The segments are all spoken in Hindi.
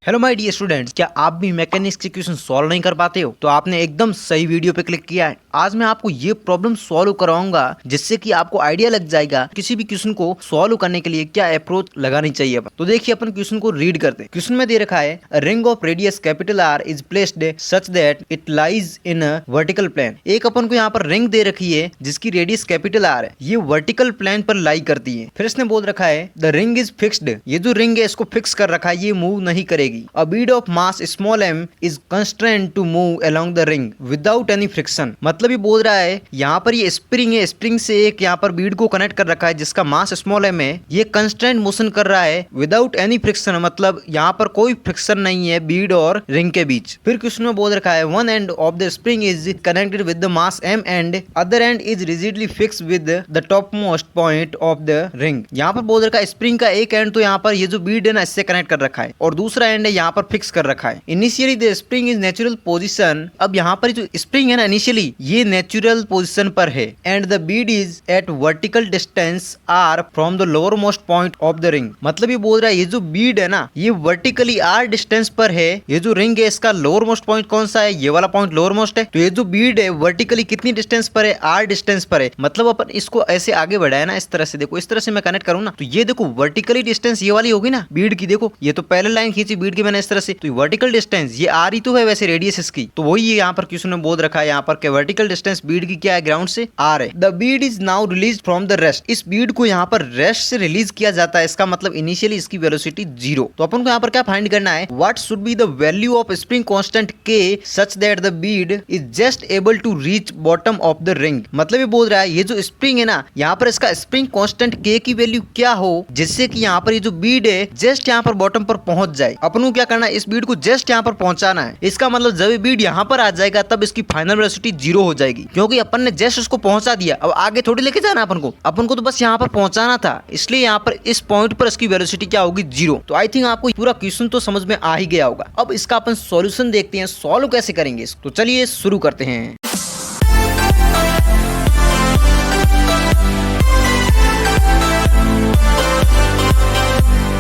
हेलो माय डियर स्टूडेंट्स, क्या आप भी मैकेनिक्स के क्वेश्चन सॉल्व नहीं कर पाते हो? तो आपने एकदम सही वीडियो पे क्लिक किया है। आज मैं आपको ये प्रॉब्लम सॉल्व करवाऊंगा जिससे कि आपको आइडिया लग जाएगा किसी भी क्वेश्चन को सॉल्व करने के लिए क्या अप्रोच लगानी चाहिए। तो देखिए, अपन क्वेश्चन को रीड करते हैं। क्वेश्चन में दे रखा है, ring of radius capital R is placed such that it lies in a vertical plane. एक अपन को यहाँ पर रिंग दे रखी है जिसकी रेडियस कैपिटल आर है, ये वर्टिकल प्लेन पर लाई करती है। फिर इसने बोल रखा है द रिंग इज फिक्स्ड, ये जो रिंग है इसको फिक्स कर रखा है, ये मूव नहीं करेगी। A bead of mass small m is constrained to move along the ring without any friction। मतलब ये बोल रहा है यहाँ पर ये स्प्रिंग है, स्प्रिंग से एक यहाँ पर बीड को कनेक्ट कर रखा है जिसका मास स्मॉल m है, ये कंस्ट्रेंट मोशन कर रहा है विदाउट एनी फ्रिक्शन, मतलब यहाँ पर कोई फ्रिक्शन नहीं है बीड और रिंग के बीच। फिर क्वेश्चन में बोल रखा है one end of the spring is connected with the mass m and other and is rigidly fix with the top most point of the ring. यहाँ पर बोल रखा है स्प्रिंग का एक एंड तो यहाँ पर ये जो बीड है ना इससे कनेक्ट कर रखा है और दूसरा एंड यहाँ पर फिक्स कर रखा है। Initially the spring is natural position, अब यहाँ पर जो स्प्रिंग है ना इनिशियली ये नेचुरल पोजीशन पर है and the bead is at vertical distance R from the lowermost point of the ring. मतलब ये बोल रहा है ये जो बीड है ना ये वर्टिकली आर डिस्टेंस पर है, ये जो रिंग है इसका लोअर मोस्ट पॉइंट कौन सा है, ये वाला पॉइंट लोअर मोस्ट है। तो ये जो बीड है वर्टिकली कितनी डिस्टेंस पर है, आर डिस्टेंस पर है। मतलब अपन इसको ऐसे आगे बढ़ाया ना इस तरह से, देखो इस तरह से मैं कनेक्ट करूँ ना तो ये देखो वर्टिकली डिस्टेंस ये वाली होगी ना बीड की, देखो ये तो पहले लाइन खींची बीड की मैंने इस तरह से, तो वर्टिकल डिस्टेंस ये आर ही तो है वैसे रेडियस इसकी, तो वही है यहाँ पर क्वेश्चन में बोल रखा है यहाँ पर वर्टिकल डिस्टेंस बीड की क्या है ग्राउंड से आर है। The bead is now release from the rest, इस बीड को यहाँ पर रेस्ट से रिलीज किया जाता है, इसका मतलब इनिशियली इसकी वेलोसिटी 0। तो अपन को यहाँ पर क्या फाइंड करना है, what should be the value of spring constant के such that the bead is just able to reach bottom of the ring. मतलब ये बोल रहा है ये जो स्प्रिंग है ना यहाँ पर इसका स्प्रिंग कांस्टेंट के की वैल्यू क्या हो जिससे कि यहाँ पर ये जो बीड है जस्ट यहाँ पर बॉटम पर पहुंच जाए। अपन को क्या करना है, इस बीड को जस्ट यहाँ पर पहुंचाना है। इसका मतलब जब ये बीड यहाँ पर आ जाएगा तब इसकी फाइनल वेलोसिटी 0 हो जाएगी, क्योंकि अपन ने जस्ट उसको पहुंचा दिया। अब आगे थोड़ी लेके जाना अपन को तो बस यहाँ पर पहुंचाना था, इसलिए यहाँ पर इस पॉइंट पर इसकी वेलोसिटी क्या होगी 0। तो आई थिंक आपको पूरा क्वेश्चन तो समझ में आ ही गया होगा। अब इसका अपन सॉल्यूशन देखते हैं, सॉल्व कैसे करेंगे। तो चलिए शुरू करते हैं।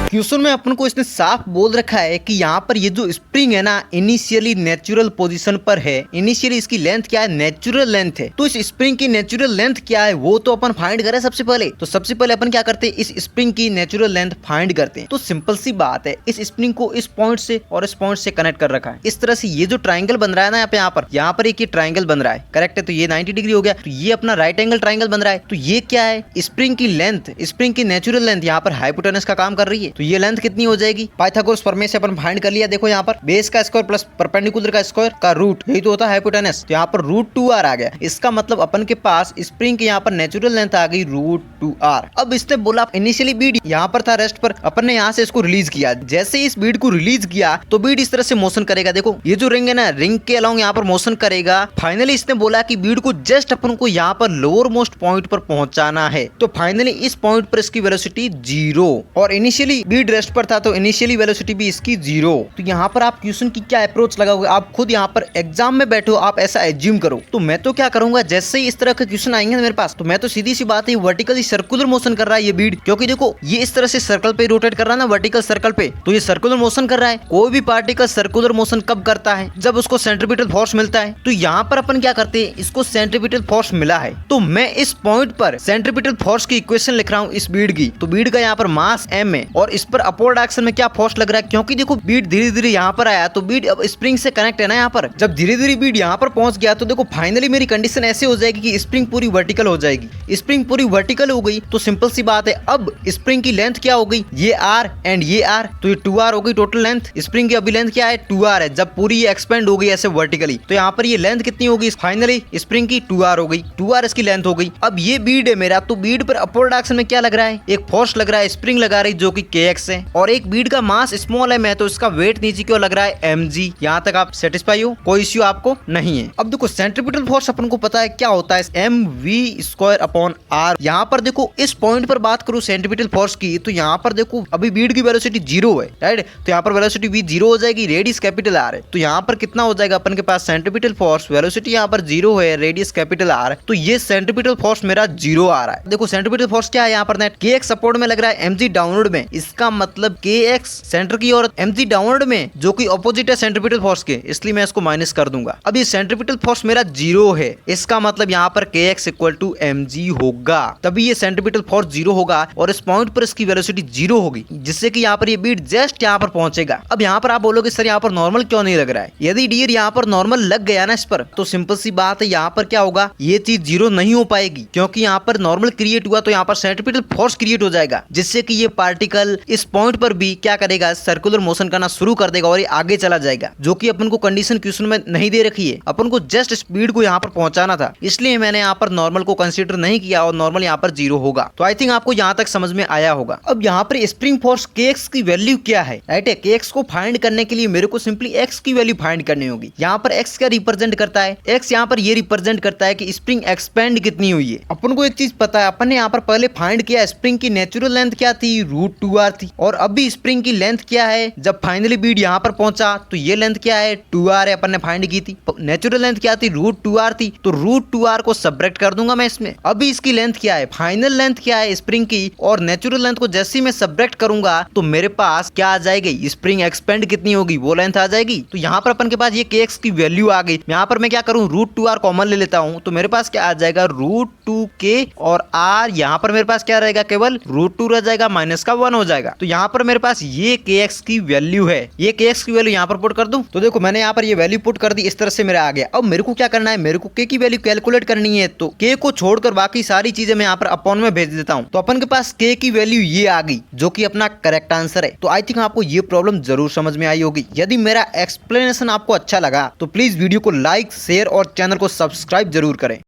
क्वेश्चन में अपन को इसने साफ बोल रखा है कि यहाँ पर ये जो स्प्रिंग है ना इनिशियली नेचुरल पोजीशन पर है, इनिशियली इसकी लेंथ क्या है, नेचुरल लेंथ है। तो इस स्प्रिंग की नेचुरल लेंथ क्या है वो तो अपन फाइंड करें सबसे पहले। तो सबसे पहले अपन क्या करते हैं, इस स्प्रिंग की नेचुरल लेंथ फाइंड करते हैं। तो सिंपल सी बात है, इस स्प्रिंग को इस पॉइंट से और इस पॉइंट से कनेक्ट कर रखा है इस तरह से। ये जो ट्राइंगल बन रहा है ना यहाँ पर एक ये ट्राइंगल बन रहा है, करेक्ट है। तो ये 90 डिग्री हो गया, तो ये अपना राइट एंगल ट्राइंगल बन रहा है। तो ये क्या है, स्प्रिंग की लेंथ, स्प्रिंग की नेचुरल लेंथ यहाँ पर हाइपोटेनस का काम कर रही है। तो ये लेंथ कितनी हो जाएगी, पाइथागोरस प्रमेय से अपन फाइंड कर लिया। देखो यहाँ पर बेस का स्क्वायर प्लस परपेंडिकुलर का स्क्वायर का रूट, यही तो होता है हाइपोटेनस। तो यहाँ पर √2r आ गया। इसका मतलब अपन के पास स्प्रिंग की यहाँ पर नेचुरल लेंथ आ गई √2r। अब इसने बोला इनिशियली बीड यहाँ पर था रेस्ट पर, अपन ने यहाँ से इसको रिलीज किया। जैसे इस बीड को रिलीज किया तो बीड इस तरह से मोशन करेगा। देखो ये जो रिंग है ना, रिंग के अलोंग यहाँ पर मोशन करेगा। फाइनली इसने बोला कि बीड को जस्ट अपन को यहाँ पर लोअर मोस्ट पॉइंट पर पहुंचाना है। तो फाइनली इस पॉइंट पर इसकी वेलोसिटी 0 और इनिशियली बीड रेस्ट पर था तो इनिशियली वेलोसिटी भी इसकी 0। तो यहाँ पर आप क्वेश्चन की क्या अप्रोच लगाओगे, आप खुद यहाँ पर एग्जाम में बैठो, आप ऐसा एज्यूम करो। तो मैं तो क्या करूंगा, जैसे ही इस तरह के क्वेश्चन आएंगे मेरे पास तो मैं तो सीधी सी बात है वर्टिकली सर्कुलर मोशन कर रहा है ये बीड, क्योंकि देखो ये इस तरह से सर्कल पे रोटेट कर रहा है ना, वर्टिकल सर्कल पे, तो ये सर्कुलर मोशन कर रहा है। कोई भी पार्टिकल सर्कुलर मोशन कब करता है, जब उसको सेंट्रीपिटल फोर्स मिलता है। तो यहाँ पर अपन क्या करते हैं, इसको सेंट्रीपिटल फोर्स मिला है तो मैं इस पॉइंट पर सेंट्रीपिटल फोर्स की इक्वेशन लिख रहा हूँ इस बीड की। तो बीड का यहाँ पर मास m है और इस पर अपवर्ड डायरेक्शन में क्या फोर्स लग रहा है, क्योंकि देखो बीड धीरे धीरे यहाँ पर आया तो बीड अब स्प्रिंग से कनेक्ट है ना यहाँ पर। जब धीरे धीरे बीड यहाँ पर पहुंच गया तो देखो फाइनली मेरी कंडीशन ऐसे हो जाएगी कि स्प्रिंग पूरी वर्टिकल हो जाएगी। स्प्रिंग पूरी वर्टिकल हो गई तो सिंपल सी बात है, अब स्प्रिंग की लेंथ क्या हो गई, ये r एंड ये r, तो ये 2r हो गई टोटल लेंथ। स्प्रिंग की अभी लेंथ क्या है 2r है, जब पूरी ये एक्सपेंड हो गई ऐसे वर्टिकली तो यहाँ पर ये लेंथ कितनी होगी, फाइनली स्प्रिंग की 2r हो गई, 2r इसकी लेंथ हो गई। अब ये बीड है मेरा, तो बीड पर अपवर्ड डायरेक्शन में क्या लग रहा है, एक फोर्स लग रहा है, स्प्रिंग लगा रही जो कि kx है, और एक बीड का मास स्मॉल है मैं तो इसका वेट नीचे क्यों लग रहा है mg। यहाँ तक आप सेटिस्फाई हो, कोई इश्यू आपको नहीं है। अब देखो सेंट्रीपिटल फोर्स अपन को पता है क्या होता है, mv²/r। यहाँ पर देखो इस पॉइंट पर बात करूँ सेंट्रीपिटल फोर्स की, तो यहाँ पर देखो अभी बीड की वेलोसिटी 0 है, राइट। तो यहाँ पर वेलोसिटी v 0 हो जाएगी, रेडियस कैपिटल r है। तो यहाँ पर कितना हो जाएगा अपन के पास, सेंट्रीपिटल फोर्स वेलोसिटी यहाँ पर 0 है, रेडियस कैपिटल r, तो ये सेंट्रीपिटल फोर्स मेरा 0 आ रहा है। देखो सेंट्रीपिटल फोर्स क्या है यहाँ पर नेट kx सपोर्ट में लग रहा है, mg डाउनवर्ड में, इस इसका मतलब के एक्स सेंटर की और mg डाउनवर्ड में, जो कि ऑपोजिट है सेंट्रीपिटल फोर्स के, इसलिए मैं इसको माइनस कर दूंगा। अब ये सेंट्रीपिटल फोर्स मेरा 0 है, इसका मतलब यहाँ पर के एक्स इक्वल टू mg होगा, तभी ये सेंट्रीपिटल फोर्स 0 होगा और इस पॉइंट पर इसकी वेलोसिटी 0 होगी, जिससे कि यहाँ पर ये बीट जस्ट यहाँ पर पहुंचेगा। अब यहाँ पर आप बोलोगे सर यहाँ पर नॉर्मल क्यों नहीं लग रहा है? यदि डियर यहाँ पर नॉर्मल लग गया ना इस पर, तो सिंपल सी बात है, यहाँ पर क्या होगा, ये चीज 0 नहीं हो पाएगी, क्योंकि यहाँ पर नॉर्मल क्रिएट हुआ तो यहाँ पर सेंट्रीपिटल फोर्स क्रिएट हो जाएगा, जिससे कि ये पार्टिकल इस पॉइंट पर भी क्या करेगा, सर्कुलर मोशन करना शुरू कर देगा और ये आगे चला जाएगा, जो कि अपन को कंडीशन क्वेश्चन में नहीं दे रखी है। अपन को जस्ट स्पीड को यहाँ पर पहुंचाना था, इसलिए मैंने यहाँ पर नॉर्मल को कंसीडर नहीं किया और नॉर्मल यहाँ पर 0 होगा। तो आई थिंक आपको यहाँ तक समझ में आया होगा। अब यहाँ पर स्प्रिंग फोर्स kx की वैल्यू क्या है, राइट है? kx को फाइंड करने के लिए मेरे को सिंपली x की वैल्यू फाइंड करनी होगी। यहाँ पर x क्या रिप्रेजेंट करता है? x यहाँ पर ये रिप्रेजेंट करता है कि स्प्रिंग एक्सपेंड कितनी हुई है। अपन को एक चीज पता है, अपन ने यहाँ पर पहले फाइंड किया स्प्रिंग की नेचुरल लेंथ क्या थी, √2r थी, और अभी स्प्रिंग की लेंथ क्या है, जब फाइनली बीड यहाँ पर पहुंचा तो ये लेंथ क्या है, 2r है, अपन ने फाइंड की थी। नेचुरल लेंथ क्या थी, √2r थी, तो √2r को सब्ट्रैक्ट कर दूंगा मैं इसमें। अभी इसकी लेंथ क्या है, फाइनल लेंथ क्या है स्प्रिंग की, और नेचुरल लेंथ को जैसे ही मैं सब्ट्रैक्ट करूंगा तो मेरे पास क्या आ जाएगी, स्प्रिंग एक्सपेंड कितनी होगी वो लेंथ आ जाएगी। तो यहाँ पर अपन के पास ये kx की वैल्यू आ गई। यहाँ पर मैं क्या करूँ, √2r कॉमन ले लेता हूँ, तो मेरे पास क्या आ जाएगा, √2k, और r यहाँ पर मेरे पास क्या रहेगा, केवल √2 रह जाएगा, माइनस का 1 हो जाएगा। तो यहाँ पर मेरे पास ये kx की वैल्यू है। ये kx की वैल्यू यहाँ पर पुट कर दूं, तो देखो मैंने यहाँ पर ये वैल्यू पुट कर दी, इस तरह से मेरा आ गया। अब मेरे को क्या करना है, मेरे को k की वैल्यू कैलकुलेट करनी है, तो k को छोड़कर बाकी सारी चीजें मैं यहाँ पर अपॉन में भेज देता हूँ। तो अपन के पास k की वैल्यू ये आ गई, जो कि अपना करेक्ट आंसर है। तो आई थिंक आपको ये प्रॉब्लम जरूर समझ में आई होगी। यदि मेरा एक्सप्लेनेशन आपको अच्छा लगा तो प्लीज वीडियो को लाइक, शेयर और चैनल को सब्सक्राइब जरूर करें।